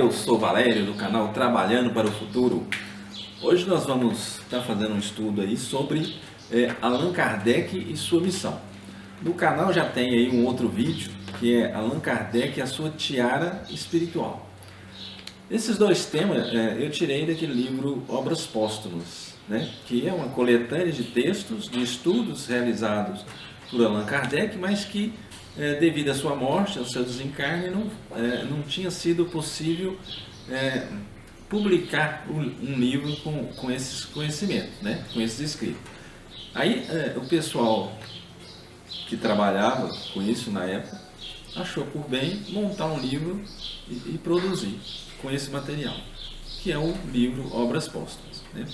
eu sou Valério do canal Trabalhando para o Futuro. Hoje nós vamos estar fazendo um estudo aí sobre Allan Kardec e sua missão. No canal já tem aí um outro vídeo que é Allan Kardec e a sua tiara espiritual. Esses dois temas eu tirei daquele livro Obras Póstumas, né? Que é uma coletânea de textos, de estudos realizados por Allan Kardec, mas que devido à sua morte, ao seu desencarne, não tinha sido possível publicar um livro com esses conhecimentos, né? Com esses escritos. Aí o pessoal que trabalhava com isso na época achou por bem montar um livro e produzir com esse material, que é o livro Obras Póstumas, né?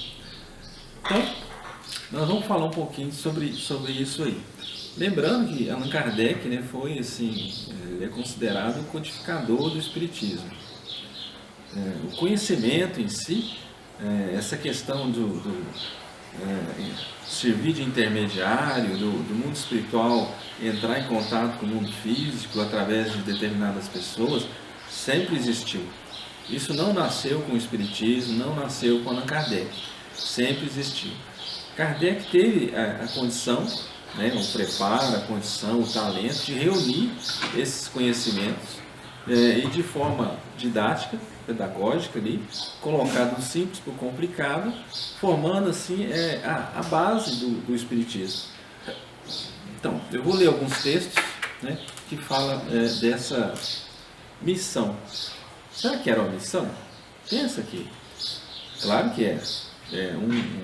Então, nós vamos falar um pouquinho sobre isso aí. Lembrando que Allan Kardec, né, foi assim, ele é considerado o codificador do Espiritismo. O conhecimento em si, essa questão do servir de intermediário, do mundo espiritual entrar em contato com o mundo físico através de determinadas pessoas, sempre existiu. Isso não nasceu com o Espiritismo, não nasceu com Allan Kardec, sempre existiu. Kardec teve a condição, né, o preparo, a condição, o talento de reunir esses conhecimentos e de forma didática, pedagógica, ali, colocar do simples para o complicado, formando assim a base do Espiritismo. Então, eu vou ler alguns textos, né, que falam dessa missão. Será que era uma missão? Pensa aqui. Claro que é.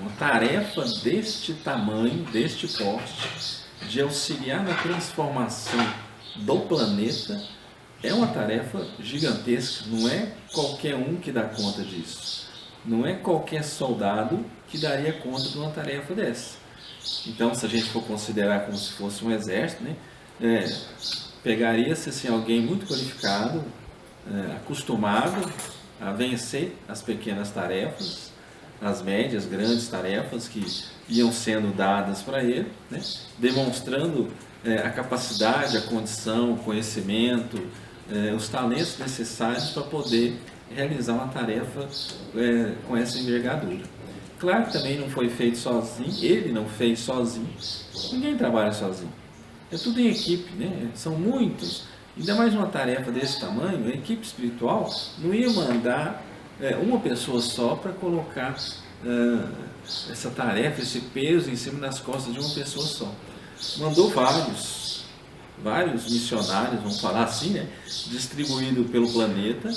Uma tarefa deste tamanho, deste porte, de auxiliar na transformação do planeta, é uma tarefa gigantesca. Não é qualquer um que dá conta disso. Não é qualquer soldado que daria conta de uma tarefa dessa. Então, se a gente for considerar como se fosse um exército, né, pegaria-se assim, alguém muito qualificado, acostumado a vencer as pequenas tarefas, as médias, grandes tarefas que iam sendo dadas para ele, né? Demonstrando a capacidade, a condição, o conhecimento, os talentos necessários para poder realizar uma tarefa com essa envergadura. Claro que também não foi feito sozinho, ele não fez sozinho, ninguém trabalha sozinho, é tudo em equipe, né? São muitos, ainda mais uma tarefa desse tamanho, a equipe espiritual não ia mandar uma pessoa só para colocar essa tarefa, esse peso em cima das costas de uma pessoa só. Mandou vários missionários, vamos falar assim, né, distribuídos pelo planeta,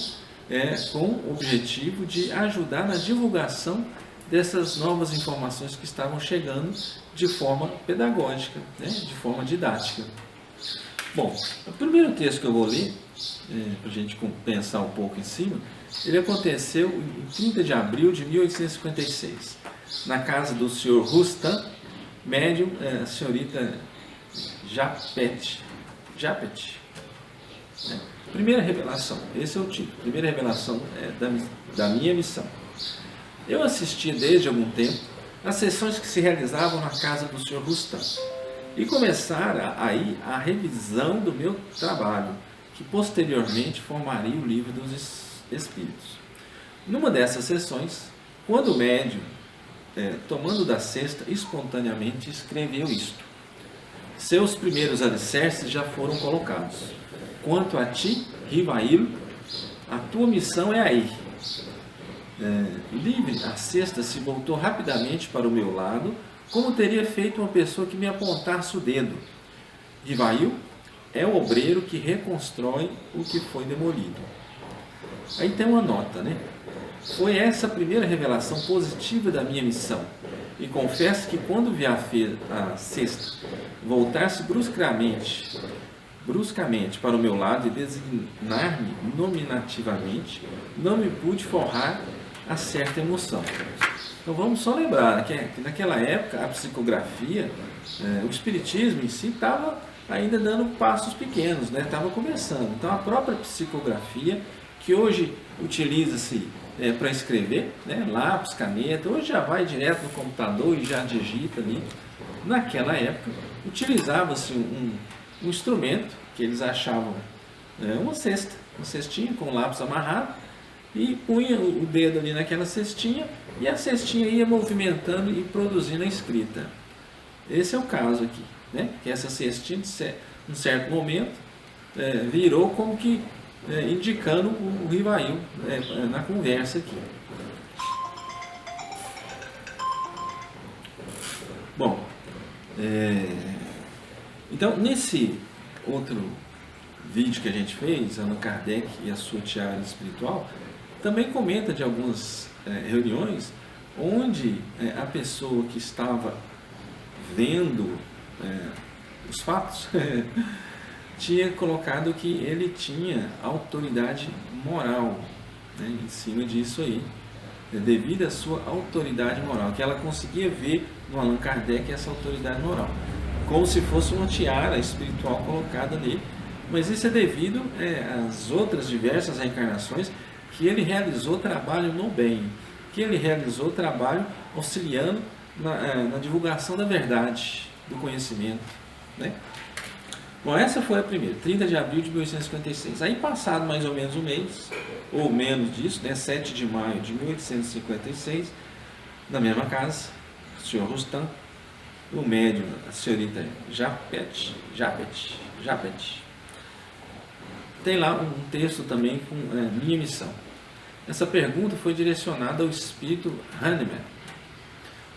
com o objetivo de ajudar na divulgação dessas novas informações que estavam chegando de forma pedagógica, né, de forma didática. Bom, o primeiro texto que eu vou ler, para a gente pensar um pouco em cima, ele aconteceu em 30 de abril de 1856, na casa do senhor Rustam, médium, a senhorita Japet. Primeira revelação, esse é o título, primeira revelação da minha missão. Eu assistia desde algum tempo às sessões que se realizavam na casa do senhor Rustam e começara aí a revisão do meu trabalho, que posteriormente formaria o livro dos Espíritos. Numa dessas sessões, quando o médium, tomando da cesta, espontaneamente escreveu isto: seus primeiros alicerces já foram colocados. Quanto a ti, Rivail, a tua missão é aí. Livre, a cesta se voltou rapidamente para o meu lado, como teria feito uma pessoa que me apontasse o dedo. Rivail é o obreiro que reconstrói o que foi demolido. Aí tem uma nota, né? Foi essa a primeira revelação positiva da minha missão. E confesso que quando vi a cesta voltar-se bruscamente para o meu lado e designar-me nominativamente, não me pude forrar a certa emoção. Então vamos só lembrar que naquela época a psicografia, o espiritismo em si estava ainda dando passos pequenos, né? Estava começando. Então a própria psicografia, que hoje utiliza-se para escrever, né? Lápis, caneta, hoje já vai direto no computador e já digita ali. Naquela época utilizava-se um instrumento que eles achavam uma cestinha com lápis amarrado, e punha o dedo ali naquela cestinha e a cestinha ia movimentando e produzindo a escrita. Esse é o caso aqui, né? Que essa cestinha, em um certo momento, virou como que indicando o Rivail na conversa aqui. Bom, então nesse outro vídeo que a gente fez, Allan Kardec e a sua tiara espiritual, também comenta de algumas reuniões onde a pessoa que estava vendo os fatos tinha colocado que ele tinha autoridade moral, né, em cima disso aí, devido à sua autoridade moral, que ela conseguia ver no Allan Kardec essa autoridade moral, como se fosse uma tiara espiritual colocada nele. Mas isso é devido às outras diversas reencarnações que ele realizou trabalho no bem, que ele realizou trabalho auxiliando na divulgação da verdade, do conhecimento, né? Bom, essa foi a primeira, 30 de abril de 1856. Aí, passado mais ou menos um mês, ou menos disso, né, 7 de maio de 1856, na mesma casa, o senhor Rustam, o médium, a senhorita Japet, tem lá um texto também com minha missão. Essa pergunta foi direcionada ao espírito Hahnemann.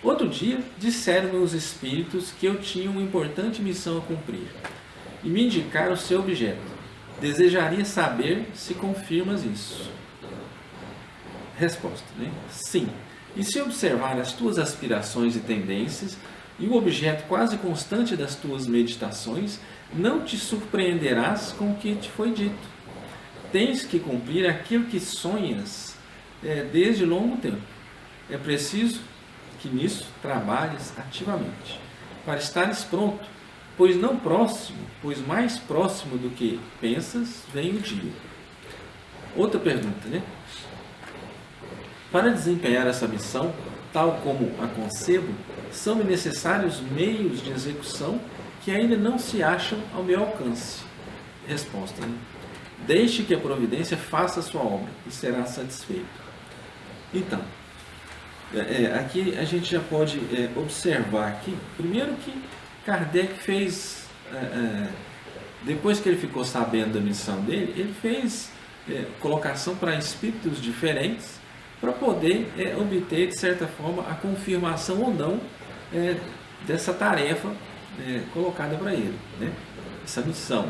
Outro dia, disseram-me os espíritos que eu tinha uma importante missão a cumprir e me indicaram o seu objeto. Desejaria saber se confirmas isso. Resposta, né? Sim. E se observar as tuas aspirações e tendências e o objeto quase constante das tuas meditações, não te surpreenderás com o que te foi dito. Tens que cumprir aquilo que sonhas desde longo tempo. É preciso que nisso trabalhes ativamente, para estares pronto, pois mais próximo do que pensas, vem o dia. Outra pergunta, né? Para desempenhar essa missão, tal como a concebo, são necessários meios de execução que ainda não se acham ao meu alcance. Resposta, né? Deixe que a providência faça a sua obra e será satisfeito. Então, aqui a gente já pode observar aqui, primeiro que Kardec fez, depois que ele ficou sabendo da missão dele, ele fez colocação para espíritos diferentes para poder obter, de certa forma, a confirmação ou não dessa tarefa colocada para ele, né? Essa missão.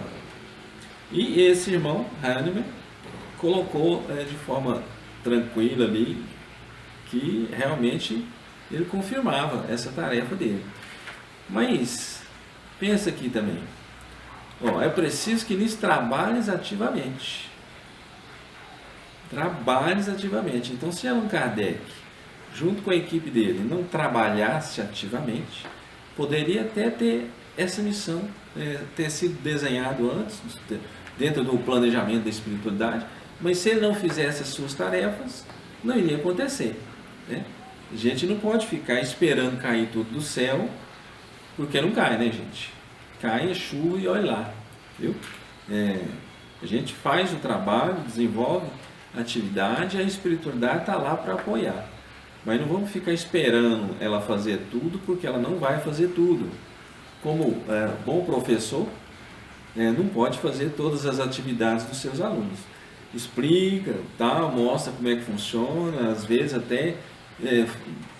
E esse irmão, Hahnemann, colocou de forma tranquila ali que realmente ele confirmava essa tarefa dele. Mas, pensa aqui também, é preciso que nisso trabalhes ativamente. Trabalhes ativamente. Então, se Allan Kardec, junto com a equipe dele, não trabalhasse ativamente, poderia até ter essa missão ter sido desenhado antes, dentro do planejamento da espiritualidade, mas se ele não fizesse as suas tarefas, não iria acontecer, né? A gente não pode ficar esperando cair tudo do céu, porque não cai, né, gente? Cai a chuva e olha lá, viu? A gente faz o trabalho, desenvolve a atividade, a espiritualidade está lá para apoiar. Mas não vamos ficar esperando ela fazer tudo, porque ela não vai fazer tudo. Como bom professor, não pode fazer todas as atividades dos seus alunos. Explica, mostra como é que funciona, às vezes até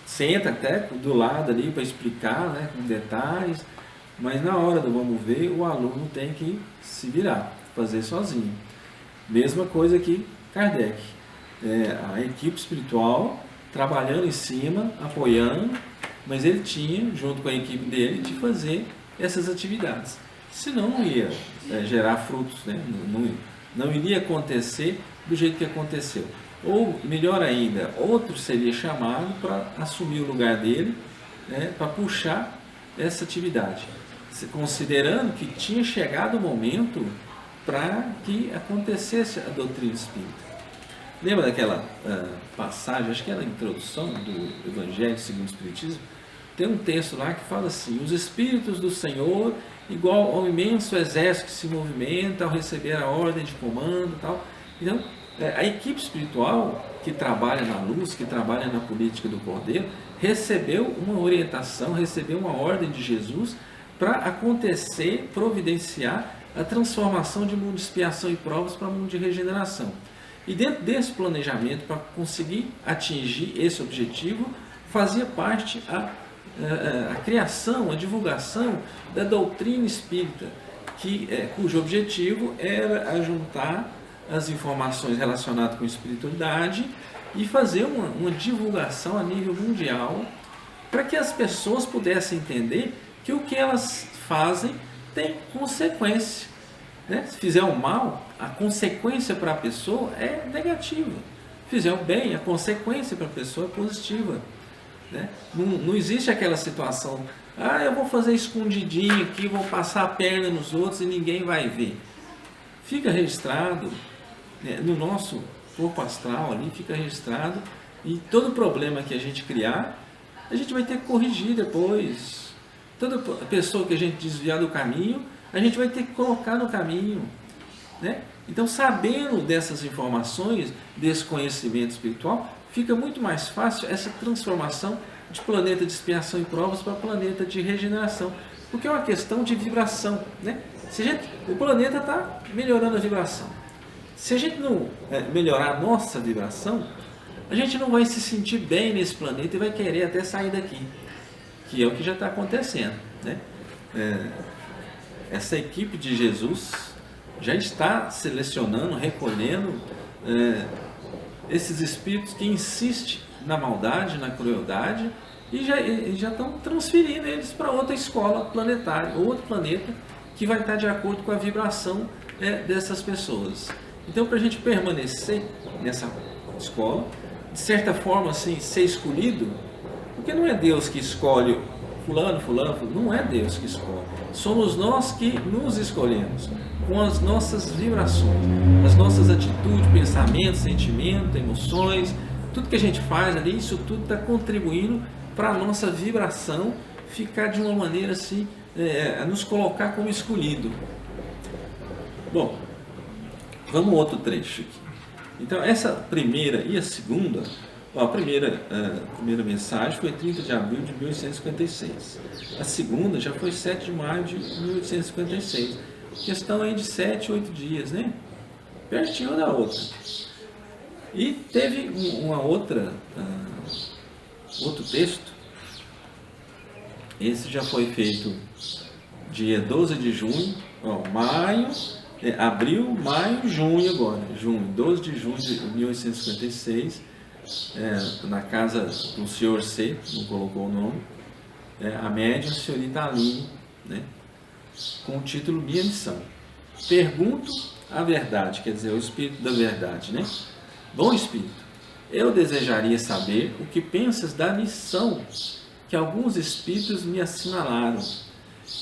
senta até do lado ali para explicar, né, com detalhes, mas na hora do vamos ver, o aluno tem que se virar, fazer sozinho. Mesma coisa que Kardec. A equipe espiritual trabalhando em cima, apoiando, mas ele tinha, junto com a equipe dele, de fazer essas atividades. Senão não ia gerar frutos, né? Não iria acontecer do jeito que aconteceu. Ou, melhor ainda, outro seria chamado para assumir o lugar dele, né, para puxar essa atividade, considerando que tinha chegado o momento para que acontecesse a doutrina espírita. Lembra daquela passagem, acho que é na introdução do Evangelho segundo o Espiritismo? Tem um texto lá que fala assim: os Espíritos do Senhor, igual ao imenso exército que se movimenta ao receber a ordem de comando e tal. Então, A equipe espiritual que trabalha na luz, que trabalha na política do Cordeiro, recebeu uma orientação, recebeu uma ordem de Jesus para acontecer, providenciar a transformação de mundo de expiação e provas para mundo de regeneração. E dentro desse planejamento, para conseguir atingir esse objetivo, fazia parte a criação, a divulgação da doutrina espírita, cujo objetivo era ajuntar as informações relacionadas com espiritualidade e fazer uma divulgação a nível mundial para que as pessoas pudessem entender que o que elas fazem tem consequência. Né? Se fizer o mal, a consequência para a pessoa é negativa. Se fizer o bem, a consequência para a pessoa é positiva. Né? Não existe aquela situação, eu vou fazer escondidinho aqui, vou passar a perna nos outros e ninguém vai ver. Fica registrado, né, no nosso corpo astral ali, fica registrado, e todo problema que a gente criar, a gente vai ter que corrigir depois. Toda pessoa que a gente desviar do caminho, a gente vai ter que colocar no caminho. Né? Então, sabendo dessas informações, desse conhecimento espiritual, fica muito mais fácil essa transformação de planeta de expiação e provas para planeta de regeneração, porque é uma questão de vibração. Né? O planeta está melhorando a vibração. Se a gente não melhorar a nossa vibração, a gente não vai se sentir bem nesse planeta e vai querer até sair daqui, que é o que já está acontecendo. Né? Essa equipe de Jesus já está selecionando, recolhendo esses espíritos que insistem na maldade, na crueldade, e já estão transferindo eles para outra escola planetária, outro planeta, que vai estar de acordo com a vibração dessas pessoas. Então, para a gente permanecer nessa escola, de certa forma, assim, ser escolhido, porque não é Deus que escolhe fulano, não é Deus que escolhe. Somos nós que nos escolhemos, com as nossas vibrações, as nossas atitudes, pensamentos, sentimentos, emoções, tudo que a gente faz ali, isso tudo está contribuindo para a nossa vibração ficar de uma maneira assim, a nos colocar como escolhido. Bom, vamos ao outro trecho aqui. Então, essa primeira e a segunda, a primeira mensagem foi 30 de abril de 1856. A segunda já foi 7 de maio de 1856. Questão aí de 7, 8 dias, né? Pertinho da outra. E teve uma outra, outro texto. Esse já foi feito dia 12 de junho, abril, maio, junho agora. 12 de junho de 1856. Na casa do senhor C, não colocou o nome, a médium senhorita Aline, né, com o título Minha Missão. Pergunto a verdade, quer dizer, o Espírito da Verdade, né? Bom Espírito, eu desejaria saber o que pensas da missão que alguns Espíritos me assinalaram.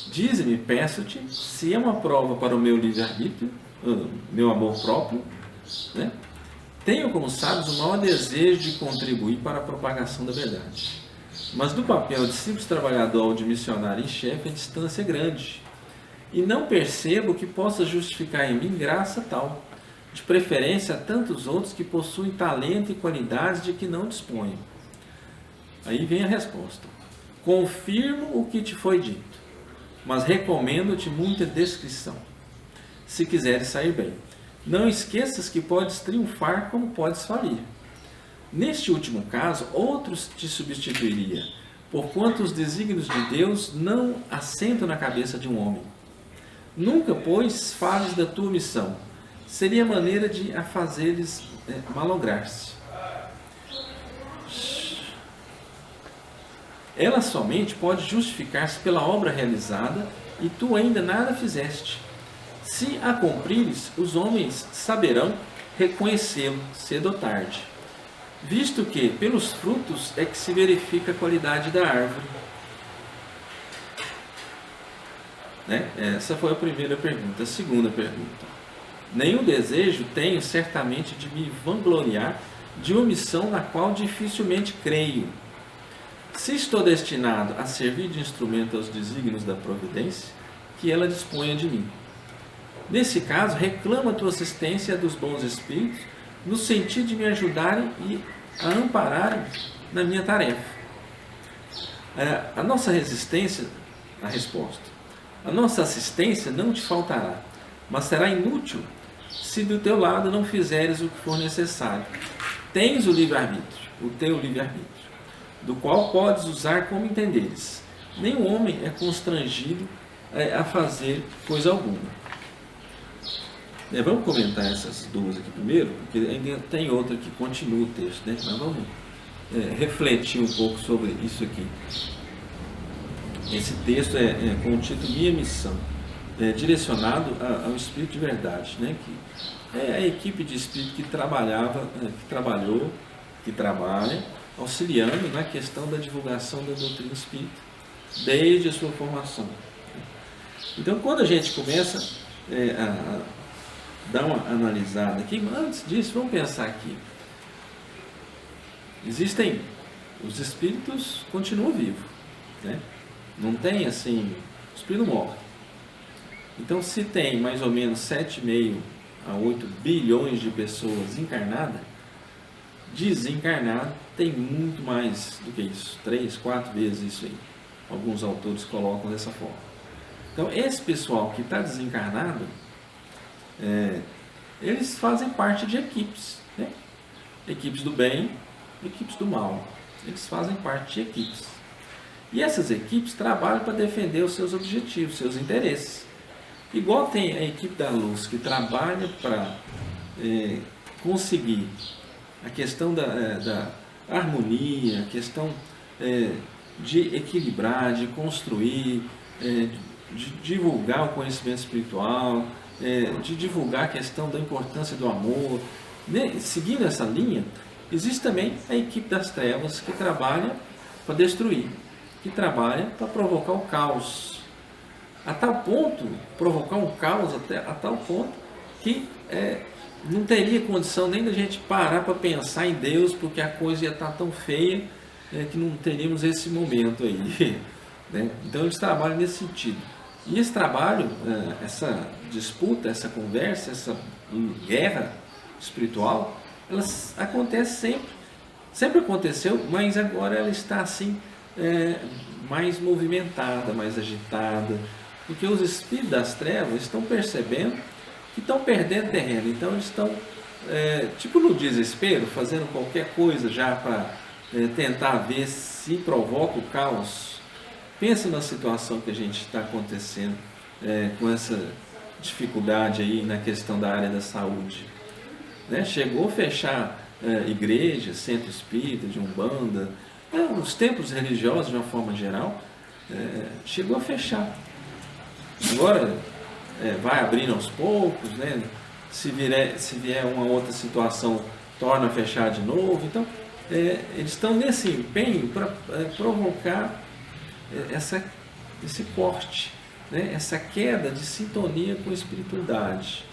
Dize-me, peço-te, se é uma prova para o meu livre-arbítrio, meu amor próprio, né? Tenho, como sabes, o maior desejo de contribuir para a propagação da verdade. Mas do papel de simples trabalhador ou de missionário em chefe, a distância é grande. E não percebo que possa justificar em mim graça tal, de preferência a tantos outros que possuem talento e qualidades de que não disponho. Aí vem a resposta. Confirmo o que te foi dito, mas recomendo-te muita descrição, se quiseres sair bem. Não esqueças que podes triunfar como podes falir. Neste último caso, outros te substituiria, porquanto os desígnios de Deus não assentam na cabeça de um homem. Nunca, pois, fales da tua missão. Seria maneira de a fazeres malograr-se. Ela somente pode justificar-se pela obra realizada e tu ainda nada fizeste. Se a cumprires, os homens saberão reconhecê-lo cedo ou tarde, visto que pelos frutos é que se verifica a qualidade da árvore. Né? Essa foi a primeira pergunta. A segunda pergunta. Nenhum desejo tenho certamente de me vangloriar de uma missão na qual dificilmente creio. Se estou destinado a servir de instrumento aos desígnios da providência, que ela disponha de mim. Nesse caso, reclama a tua assistência dos bons espíritos no sentido de me ajudarem e a ampararem na minha tarefa. A nossa resistência, a resposta, a nossa assistência não te faltará, mas será inútil se do teu lado não fizeres o que for necessário. Tens o livre-arbítrio, o teu livre-arbítrio, do qual podes usar como entenderes. Nenhum homem é constrangido a fazer coisa alguma. Vamos comentar essas duas aqui primeiro, porque ainda tem outra que continua o texto, né? Mas vamos refletir um pouco sobre isso aqui. Esse texto é com o título Minha Missão, direcionado ao Espírito de Verdade, né? Que é a equipe de Espírito que trabalha, auxiliando na questão da divulgação da doutrina espírita, desde a sua formação. Então, quando a gente começa a dar uma analisada aqui, antes disso, vamos pensar aqui. Os espíritos continuam vivos, né? Não tem assim, o espírito morre. Então, se tem mais ou menos 7,5 a 8 bilhões de pessoas encarnadas, desencarnado tem muito mais do que isso, 3, 4 vezes isso aí. Alguns autores colocam dessa forma. Então, esse pessoal que está desencarnado, eles fazem parte de equipes, né? Equipes do bem, equipes do mal. Eles fazem parte de equipes. E essas equipes trabalham para defender os seus objetivos, seus interesses. Igual tem a equipe da luz que trabalha para conseguir a questão da harmonia, a questão de equilibrar, de construir, de divulgar o conhecimento espiritual, de divulgar a questão da importância do amor. Seguindo essa linha, existe também a equipe das trevas que trabalha para destruir, que trabalha para provocar o caos. A tal ponto, provocar um caos a tal ponto que não teria condição nem da gente parar para pensar em Deus, porque a coisa ia estar tão feia que não teríamos esse momento aí. Né? Então eles trabalham nesse sentido. E esse trabalho, essa disputa, essa conversa, essa guerra espiritual, ela acontece sempre. Sempre aconteceu, mas agora ela está assim, mais movimentada, mais agitada, porque os espíritos das trevas estão percebendo que estão perdendo terreno. Então eles estão, tipo no desespero, fazendo qualquer coisa já para tentar ver se provoca o caos. Pensa na situação que a gente está acontecendo com essa dificuldade aí na questão da área da saúde. Né? Chegou a fechar igrejas, centro espírita, de umbanda, os templos religiosos de uma forma geral, chegou a fechar. Agora vai abrindo aos poucos, né? Se vier uma outra situação, torna a fechar de novo. Então, eles estão nesse empenho para provocar esse corte, né? Essa queda de sintonia com a espiritualidade.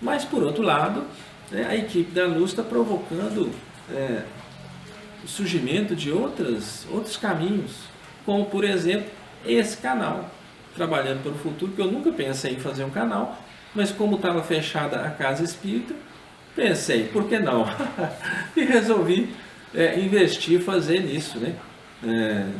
Mas, por outro lado, a equipe da luz está provocando o surgimento de outros caminhos, como, por exemplo, esse canal, Trabalhando pelo Futuro, que eu nunca pensei em fazer um canal, mas como estava fechada a casa espírita, pensei, por que não? E resolvi investir, fazer nisso, né?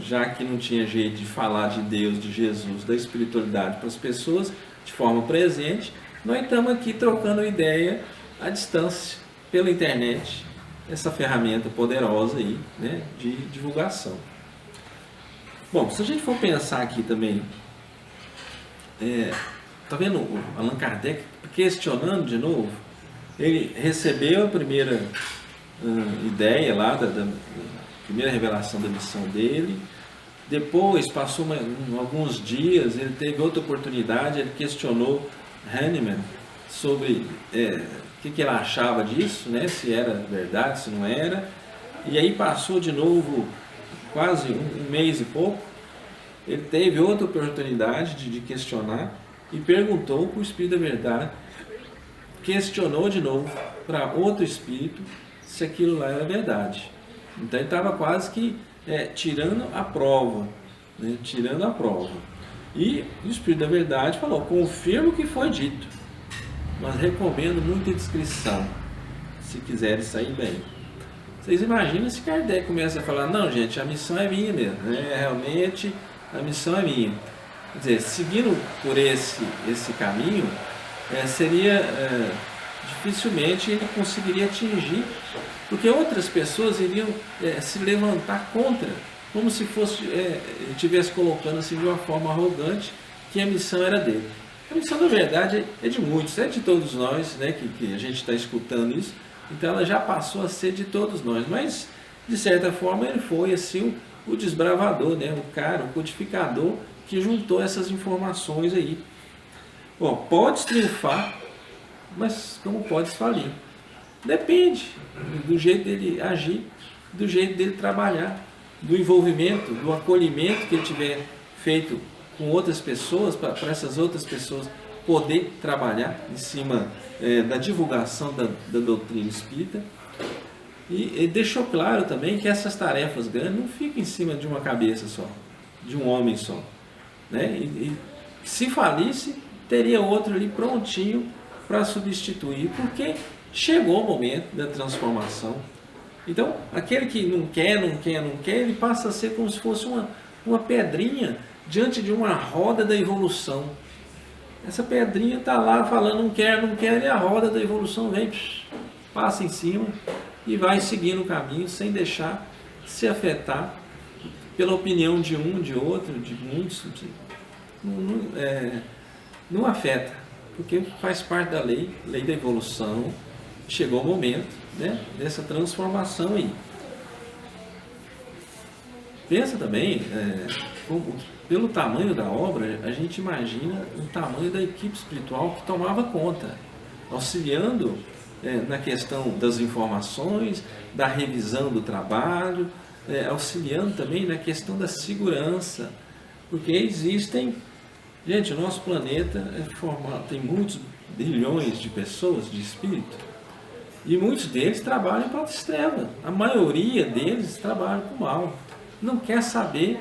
Já que não tinha jeito de falar de Deus, de Jesus, da espiritualidade para as pessoas de forma presente, nós estamos aqui trocando ideia à distância, pela internet, essa ferramenta poderosa aí, né, de divulgação. Bom, se a gente for pensar aqui também, tá vendo o Allan Kardec questionando de novo? Ele recebeu a primeira ideia lá, da primeira revelação da missão dele, depois passou alguns dias, ele teve outra oportunidade, ele questionou Hahnemann sobre o que ele achava disso, né? Se era verdade, se não era, e aí passou de novo quase um mês e pouco, ele teve outra oportunidade de questionar e perguntou para o Espírito da Verdade, questionou de novo para outro Espírito se aquilo lá era verdade. Então ele estava quase que tirando a prova, né? Tirando a prova. E o Espírito da Verdade falou, confirmo o que foi dito, mas recomendo muita discrição. se quiserem sair bem. Vocês imaginam se Kardec começa a falar, não gente, a missão é minha mesmo, realmente a missão é minha. Quer dizer, seguindo por esse caminho, dificilmente ele conseguiria atingir, porque outras pessoas iriam se levantar contra, como se fosse, estivesse colocando assim de uma forma arrogante que a missão era dele. A missão, na verdade, é de muitos, é de todos nós, né, que a gente está escutando isso, então ela já passou a ser de todos nós, mas de certa forma ele foi assim o desbravador, né, o cara, o codificador que juntou essas informações aí. Bom, pode triunfar, mas como pode falir? Depende do jeito dele agir, do jeito dele trabalhar, do envolvimento, do acolhimento que ele tiver feito com outras pessoas, para essas outras pessoas poder trabalhar em cima da divulgação da doutrina espírita. E deixou claro também que essas tarefas grandes não ficam em cima de uma cabeça só, de um homem só, né? E se falisse, teria outro ali prontinho para substituir, porque chegou o momento da transformação. Então, aquele que não quer, ele passa a ser como se fosse uma pedrinha diante de uma roda da evolução. Essa pedrinha está lá falando não quer, e a roda da evolução vem, passa em cima e vai seguindo o caminho sem deixar se afetar pela opinião de um, de outro, de muitos. Não afeta, porque faz parte da lei da evolução. Chegou o momento, né, dessa transformação aí. Pensa também, pelo tamanho da obra, a gente imagina o tamanho da equipe espiritual que tomava conta, auxiliando na questão das informações, da revisão do trabalho, auxiliando também na questão da segurança, porque existem, gente, o nosso planeta tem muitos bilhões de pessoas, de espírito, e muitos deles trabalham para a extrema, a maioria deles trabalham para o mal, não quer saber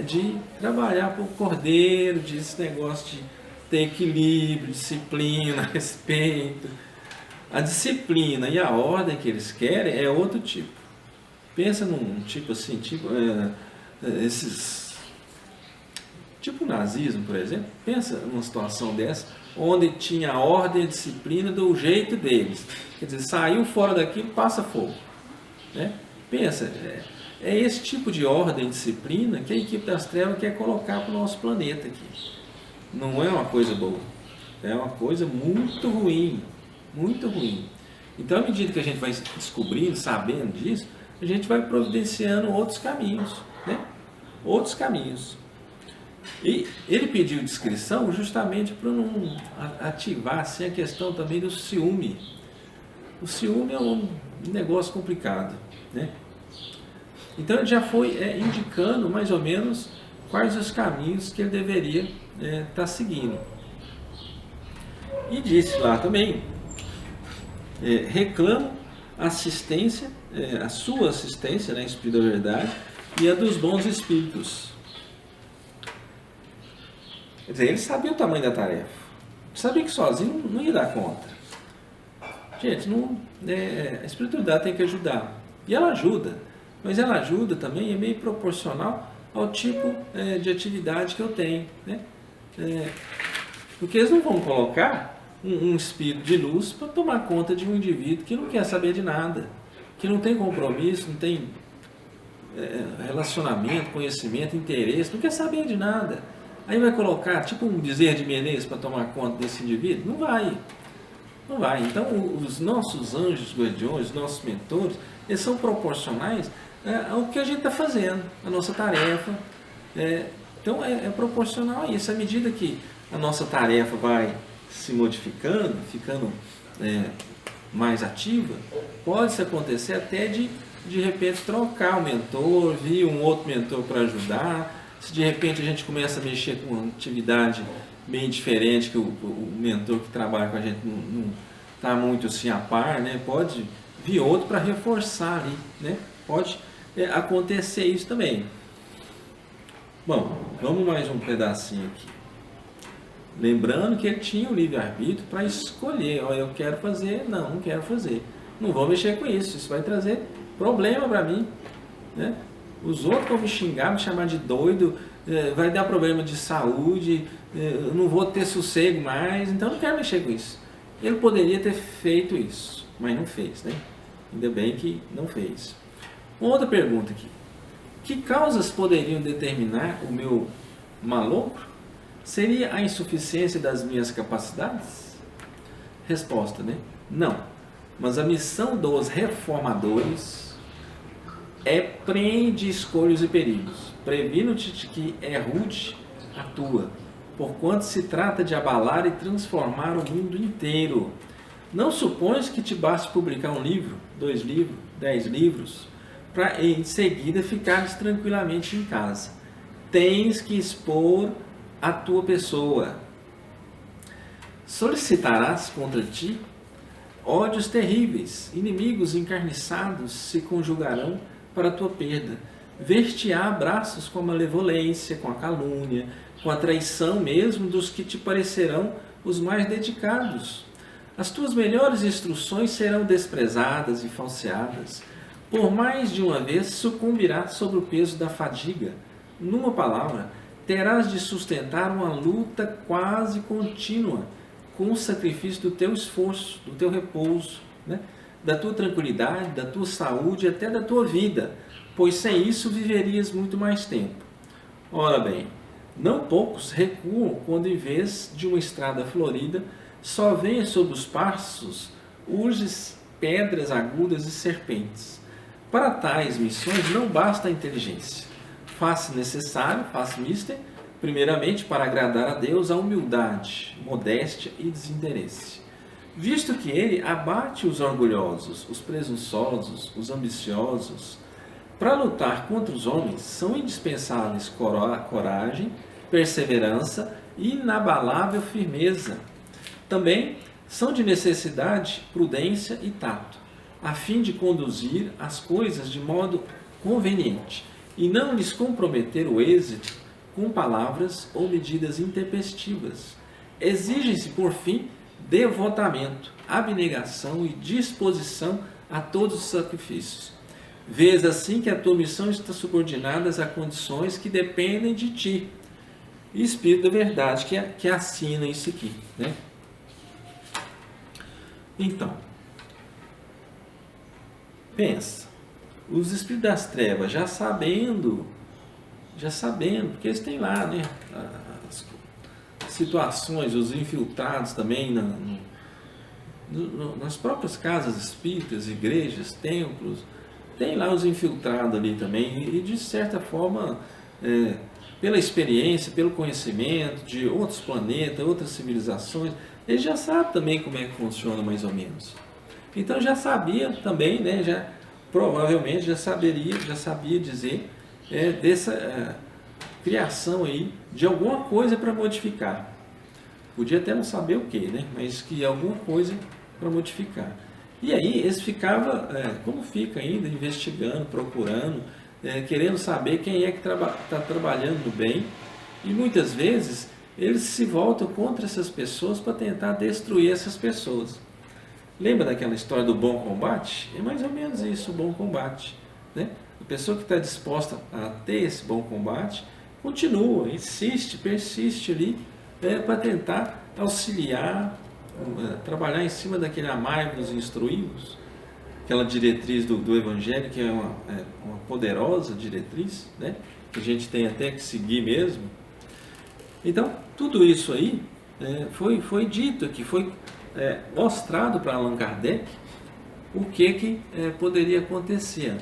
de trabalhar para o cordeiro, desse negócio de ter equilíbrio, disciplina, respeito. A disciplina e a ordem que eles querem é outro tipo. Pensa num tipo assim, tipo o nazismo, por exemplo. Pensa numa situação dessa, onde tinha a ordem e a disciplina do jeito deles. Quer dizer, saiu fora daquilo, passa fogo, né? Pensa, é esse tipo de ordem e disciplina que a equipe das trevas quer colocar para o nosso planeta aqui. Não é uma coisa boa, é uma coisa muito ruim, muito ruim. Então, à medida que a gente vai descobrindo, sabendo disso, a gente vai providenciando outros caminhos, né? Outros caminhos. E ele pediu descrição justamente para não ativar assim, a questão também do ciúme. O ciúme é um negócio complicado, né? Então ele já foi indicando mais ou menos quais os caminhos que ele deveria estar seguindo. E disse lá também, reclamo assistência, a sua assistência, né, Espírito da Verdade, e a dos bons espíritos. Quer dizer, ele sabia o tamanho da tarefa, sabia que sozinho não ia dar conta. Gente, a espiritualidade tem que ajudar, e ela ajuda. Mas ela ajuda também, é meio proporcional ao tipo de atividade que eu tenho, né? Porque eles não vão colocar um espírito de luz para tomar conta de um indivíduo que não quer saber de nada, que não tem compromisso, não tem relacionamento, conhecimento, interesse, não quer saber de nada. Aí vai colocar tipo um Bezerra de Menezes para tomar conta desse indivíduo? Não vai. Não vai. Então, os nossos anjos guardiões, os nossos mentores, eles são proporcionais ao que a gente está fazendo, a nossa tarefa. Então, é proporcional a isso. À medida que a nossa tarefa vai se modificando, ficando mais ativa, pode acontecer até de repente trocar o mentor, vir um outro mentor para ajudar. Se de repente a gente começa a mexer com uma atividade bem diferente, que o mentor que trabalha com a gente não está muito assim a par, né? Pode vir outro para reforçar ali, né? Pode acontecer isso também. Bom, vamos mais um pedacinho aqui. Lembrando que ele tinha o livre-arbítrio para escolher, eu quero fazer, não quero fazer. não vou mexer com isso, isso vai trazer problema para mim, né? Os outros vão me xingar, me chamar de doido, vai dar problema de saúde, eu não vou ter sossego mais, então eu não quero mexer com isso. Ele poderia ter feito isso, mas não fez, né? Ainda bem que não fez. Uma outra pergunta aqui. Que causas poderiam determinar o meu malogro? Seria a insuficiência das minhas capacidades? Resposta, né? Não. Mas a missão dos reformadores é prende escolhas e perigos. Previno-te de que é rude a tua, porquanto se trata de abalar e transformar o mundo inteiro. Não supões que te baste publicar um livro, 2 livros, 10 livros, para em seguida ficares tranquilamente em casa. Tens que expor a tua pessoa. Solicitarás contra ti ódios terríveis, inimigos encarniçados se conjugarão para a tua perda. Ver-te-á abraços com a malevolência, com a calúnia, com a traição mesmo dos que te parecerão os mais dedicados. As tuas melhores instruções serão desprezadas e falseadas. Por mais de uma vez sucumbirás sob o peso da fadiga. Numa palavra, terás de sustentar uma luta quase contínua com o sacrifício do teu esforço, do teu repouso, né? Da tua tranquilidade, da tua saúde, até da tua vida, pois sem isso viverias muito mais tempo. Ora bem, não poucos recuam quando, em vez de uma estrada florida, só vêem sob os passos urges, pedras agudas e serpentes. Para tais missões não basta a inteligência. Faz-se necessário, faz mister, primeiramente para agradar a Deus, a humildade, modéstia e desinteresse. Visto que ele abate os orgulhosos, os presunçosos, os ambiciosos, para lutar contra os homens são indispensáveis coragem, perseverança e inabalável firmeza. Também são de necessidade prudência e tato, a fim de conduzir as coisas de modo conveniente e não lhes comprometer o êxito com palavras ou medidas intempestivas. Exigem-se, por fim, devotamento, abnegação e disposição a todos os sacrifícios. Vês assim que a tua missão está subordinada a condições que dependem de ti. E Espírito da Verdade que assina isso aqui, né? Então, pensa, os Espíritos das Trevas já sabendo, porque eles têm lá, né, as situações, os infiltrados também nas próprias casas espíritas, igrejas, templos, tem lá os infiltrados ali também, e de certa forma, pela experiência, pelo conhecimento de outros planetas, outras civilizações, ele já sabe também como é que funciona mais ou menos. Então já sabia também, né, provavelmente já sabia dizer dessa criação aí de alguma coisa para modificar. Podia até não saber o que, né, mas que alguma coisa para modificar. E aí eles ficavam, como fica ainda, investigando, procurando, querendo saber quem é que está trabalhando no bem, e muitas vezes eles se voltam contra essas pessoas para tentar destruir essas pessoas. Lembra daquela história do bom combate? É mais ou menos isso, o bom combate, né? A pessoa que está disposta a ter esse bom combate, continua, insiste, persiste ali, para tentar auxiliar, trabalhar em cima daquele amai-vos e instruí-vos, aquela diretriz do Evangelho, que é uma poderosa diretriz, né? Que a gente tem até que seguir mesmo. Então, tudo isso aí foi dito aqui, foi mostrado para Allan Kardec o que poderia acontecer.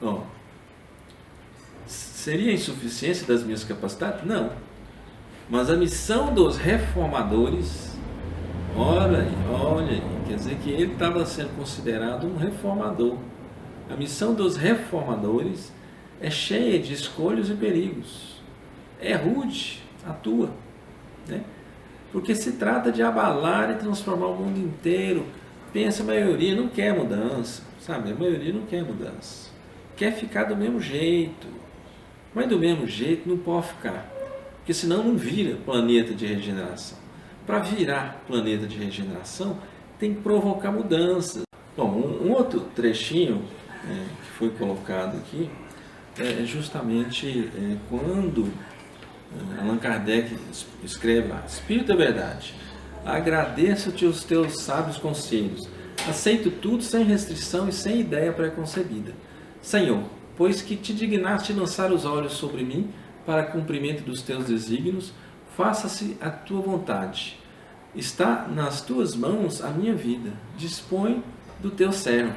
Bom, seria a insuficiência das minhas capacidades? Não. Mas a missão dos reformadores, olha aí, quer dizer que ele estava sendo considerado um reformador. A missão dos reformadores é cheia de escolhas e perigos. É rude, atua, né? Porque se trata de abalar e transformar o mundo inteiro. Pensa, a maioria não quer mudança, sabe? A maioria não quer mudança. Quer ficar do mesmo jeito. Mas do mesmo jeito não pode ficar, porque senão não vira planeta de regeneração. Para virar planeta de regeneração, tem que provocar mudanças. Bom, um outro trechinho que foi colocado aqui é justamente quando Allan Kardec escreve lá: Espírito da Verdade, agradeço-te os teus sábios conselhos, aceito tudo sem restrição e sem ideia preconcebida. Senhor, pois que te dignaste lançar os olhos sobre mim para cumprimento dos teus desígnios, faça-se a tua vontade. Está nas tuas mãos a minha vida, dispõe do teu servo.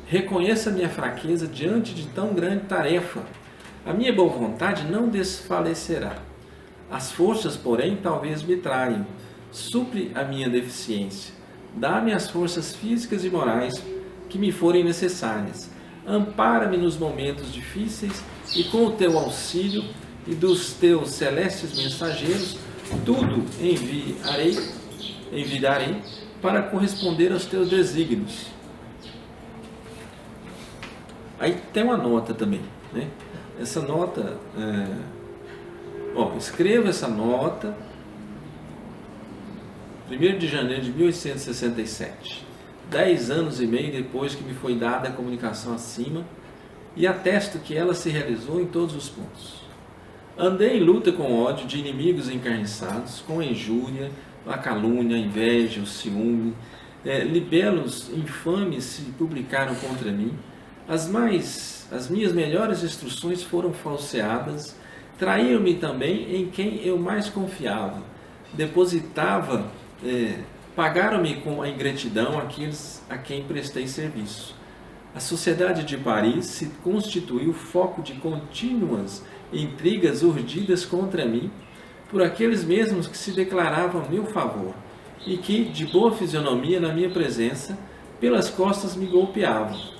Reconheça a minha fraqueza diante de tão grande tarefa. A minha boa vontade não desfalecerá. As forças, porém, talvez me traiam. Supre a minha deficiência. Dá-me as forças físicas e morais que me forem necessárias. Ampara-me nos momentos difíceis e com o teu auxílio e dos teus celestes mensageiros, tudo enviarei para corresponder aos teus desígnios. Aí tem uma nota também, né? Essa nota, escreva essa nota, 1º de janeiro de 1867, 10 anos e meio depois que me foi dada a comunicação acima, e atesto que ela se realizou em todos os pontos. Andei em luta com ódio de inimigos encarniçados, com a injúria, a calúnia, a inveja, o ciúme, libelos infames se publicaram contra mim, as minhas melhores instruções foram falseadas, traíram-me também em quem eu mais confiava, pagaram-me com a ingratidão aqueles a quem prestei serviço. A Sociedade de Paris se constituiu foco de contínuas intrigas urdidas contra mim por aqueles mesmos que se declaravam a meu favor e que, de boa fisionomia na minha presença, pelas costas me golpeavam.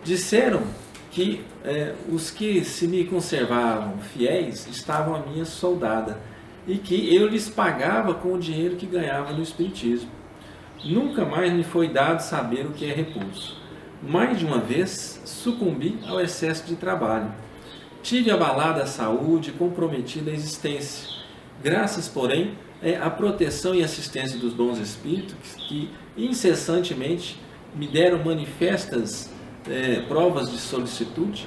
Disseram que os que se me conservavam fiéis estavam à minha soldada e que eu lhes pagava com o dinheiro que ganhava no Espiritismo. Nunca mais me foi dado saber o que é repouso. Mais de uma vez sucumbi ao excesso de trabalho. Tive abalada a saúde, comprometida a existência. Graças, porém, à proteção e assistência dos bons espíritos que incessantemente me deram manifestas provas de solicitude,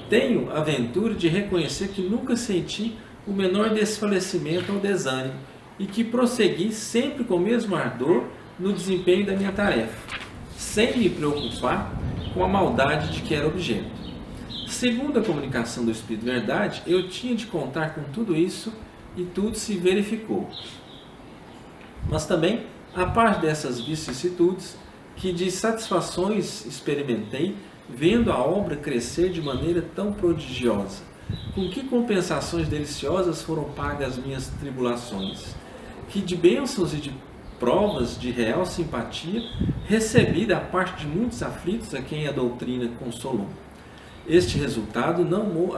tenho a ventura de reconhecer que nunca senti o menor desfalecimento ou desânimo e que prossegui sempre com o mesmo ardor no desempenho da minha tarefa, sem me preocupar com a maldade de que era objeto. Segundo a comunicação do Espírito Verdade, eu tinha de contar com tudo isso e tudo se verificou. Mas também, a par dessas vicissitudes, que de satisfações experimentei, vendo a obra crescer de maneira tão prodigiosa. Com que compensações deliciosas foram pagas as minhas tribulações? Que de bênçãos e de provas de real simpatia recebi da parte de muitos aflitos a quem a doutrina consolou. Este resultado não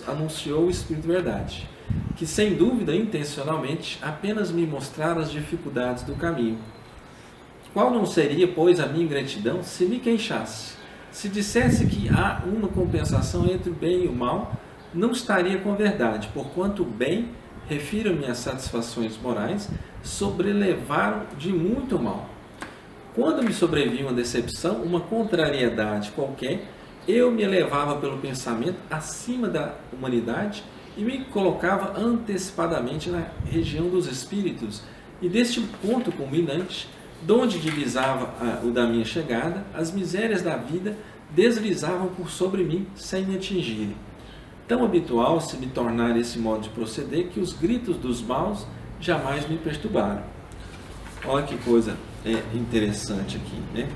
anunciou o Espírito Verdade, que sem dúvida intencionalmente apenas me mostrara as dificuldades do caminho. Qual não seria, pois, a minha ingratidão se me queixasse? Se dissesse que há uma compensação entre o bem e o mal, não estaria com a verdade, porquanto o bem, refiro-me às satisfações morais, sobrelevaram de muito mal. Quando me sobrevinha uma decepção, uma contrariedade qualquer, eu me elevava pelo pensamento acima da humanidade e me colocava antecipadamente na região dos espíritos, e deste ponto culminante, donde divisava o da minha chegada, as misérias da vida deslizavam por sobre mim sem me atingirem. Tão habitual se me tornar esse modo de proceder que os gritos dos maus jamais me perturbaram. Olha que coisa interessante aqui, né?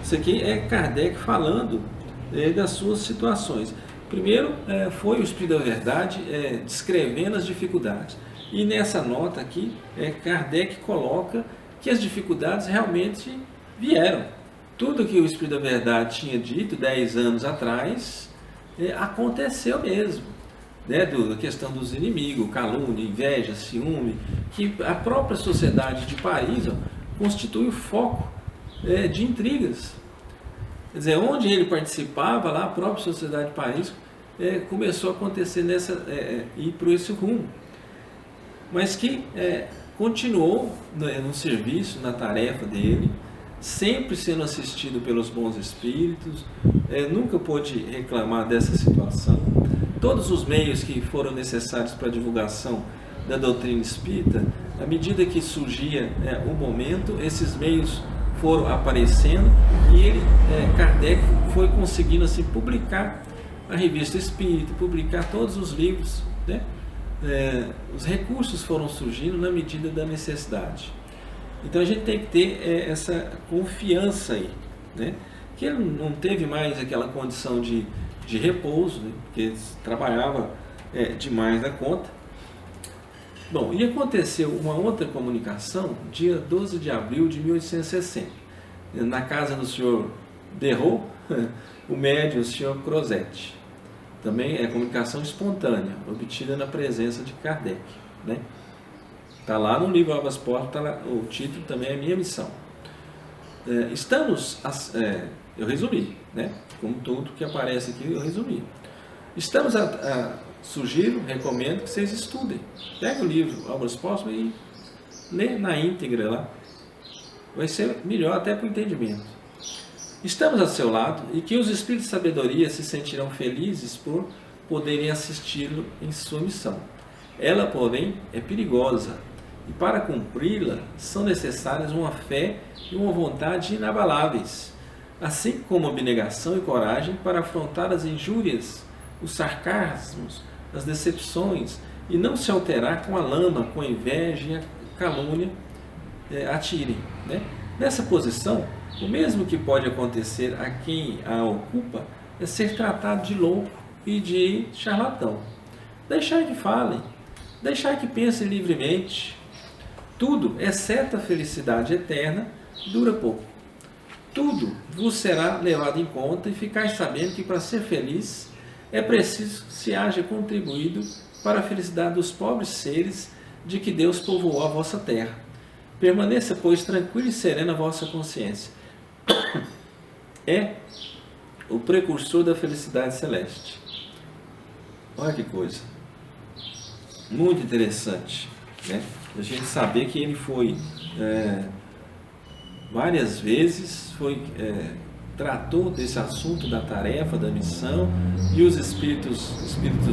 Isso aqui é Kardec falando das suas situações. Primeiro foi o Espírito da Verdade descrevendo as dificuldades. E nessa nota aqui, Kardec coloca que as dificuldades realmente vieram. Tudo que o Espírito da Verdade tinha dito 10 anos atrás aconteceu mesmo. Da questão dos inimigos, calúnia, inveja, ciúme, que a própria Sociedade de Paris constitui o foco de intrigas. Quer dizer, onde ele participava, lá a própria Sociedade de Paris começou a acontecer ir por esse rumo. Mas que continuou no serviço, na tarefa dele, sempre sendo assistido pelos bons espíritos, nunca pôde reclamar dessa situação. Todos os meios que foram necessários para a divulgação da doutrina espírita, à medida que surgia o momento, esses meios foram aparecendo e ele, Kardec, foi conseguindo assim, publicar a revista espírita, publicar todos os livros, né? Os recursos foram surgindo na medida da necessidade. Então a gente tem que ter essa confiança aí, né? Que ele não teve mais aquela condição de repouso, né? Porque ele trabalhava demais da conta. Bom, e aconteceu uma outra comunicação, dia 12 de abril de 1860, na casa do senhor Derrault, o médium, o senhor Crozet. Também é comunicação espontânea, obtida na presença de Kardec, né? Está lá no livro Alvas Portas, tá lá, o título também é Minha Missão. Eu resumi, né? Como tudo que aparece aqui, eu resumi. Sugiro, recomendo que vocês estudem. Pega o livro Alvas Portas e lê na íntegra lá. Vai ser melhor até para o entendimento. Estamos ao seu lado e que os espíritos de sabedoria se sentirão felizes por poderem assisti-lo em sua missão. Ela, porém, é perigosa e para cumpri-la são necessárias uma fé e uma vontade inabaláveis, assim como abnegação e coragem para afrontar as injúrias, os sarcasmos, as decepções e não se alterar com a lama, com a inveja e a calúnia atirem, né? Nessa posição, o mesmo que pode acontecer a quem a ocupa é ser tratado de louco e de charlatão. Deixar que falem, deixar que pensem livremente. Tudo, exceto a felicidade eterna, dura pouco. Tudo vos será levado em conta e ficar sabendo que para ser feliz é preciso que se haja contribuído para a felicidade dos pobres seres de que Deus povoou a vossa terra. Permaneça, pois, tranquila e serena a vossa consciência. É o precursor da felicidade celeste. Olha que coisa. Muito interessante, né? A gente saber que ele foi várias vezes, tratou desse assunto da tarefa, da missão, e os espíritos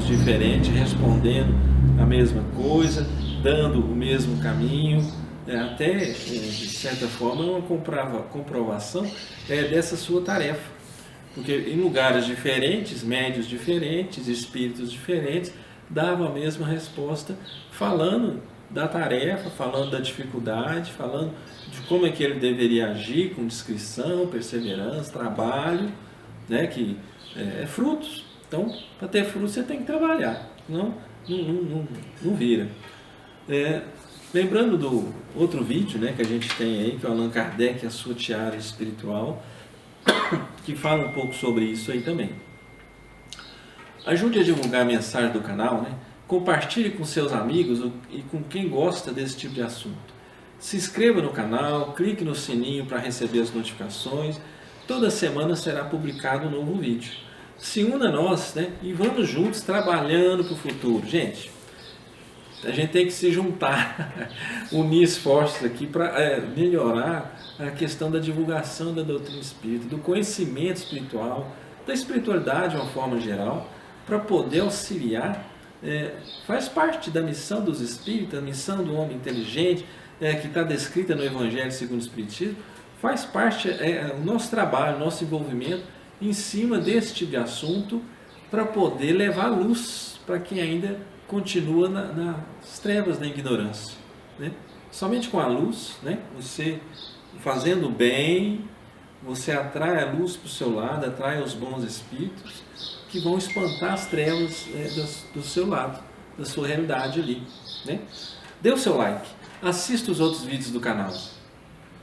diferentes respondendo a mesma coisa, dando o mesmo caminho, até, de certa forma, uma comprovação dessa sua tarefa. Porque em lugares diferentes, médios diferentes, espíritos diferentes, davam a mesma resposta, falando da tarefa, falando da dificuldade, falando de como é que ele deveria agir com discrição, perseverança, trabalho, né, que é frutos. Então, para ter frutos você tem que trabalhar, não vira. Lembrando do outro vídeo, né, que a gente tem aí, que é o Allan Kardec e a sua tiara espiritual, que fala um pouco sobre isso aí também. Ajude a divulgar a mensagem do canal, né? Compartilhe com seus amigos e com quem gosta desse tipo de assunto. Se inscreva no canal, clique no sininho para receber as notificações. Toda semana será publicado um novo vídeo. Se una a nós, né? E vamos juntos trabalhando para o futuro. Gente, a gente tem que se juntar, unir esforços aqui para melhorar a questão da divulgação da doutrina espírita, do conhecimento espiritual, da espiritualidade de uma forma geral, para poder auxiliar. Faz parte da missão dos espíritos, a missão do homem inteligente, que está descrita no Evangelho segundo o Espiritismo, faz parte o nosso trabalho, nosso envolvimento em cima desse tipo de assunto, para poder levar luz para quem ainda continua nas trevas da ignorância, né? Somente com a luz, né? Você fazendo bem, você atrai a luz para o seu lado, atrai os bons espíritos que vão espantar as trevas do seu lado, da sua realidade ali, né? Dê o seu like, assista os outros vídeos do canal.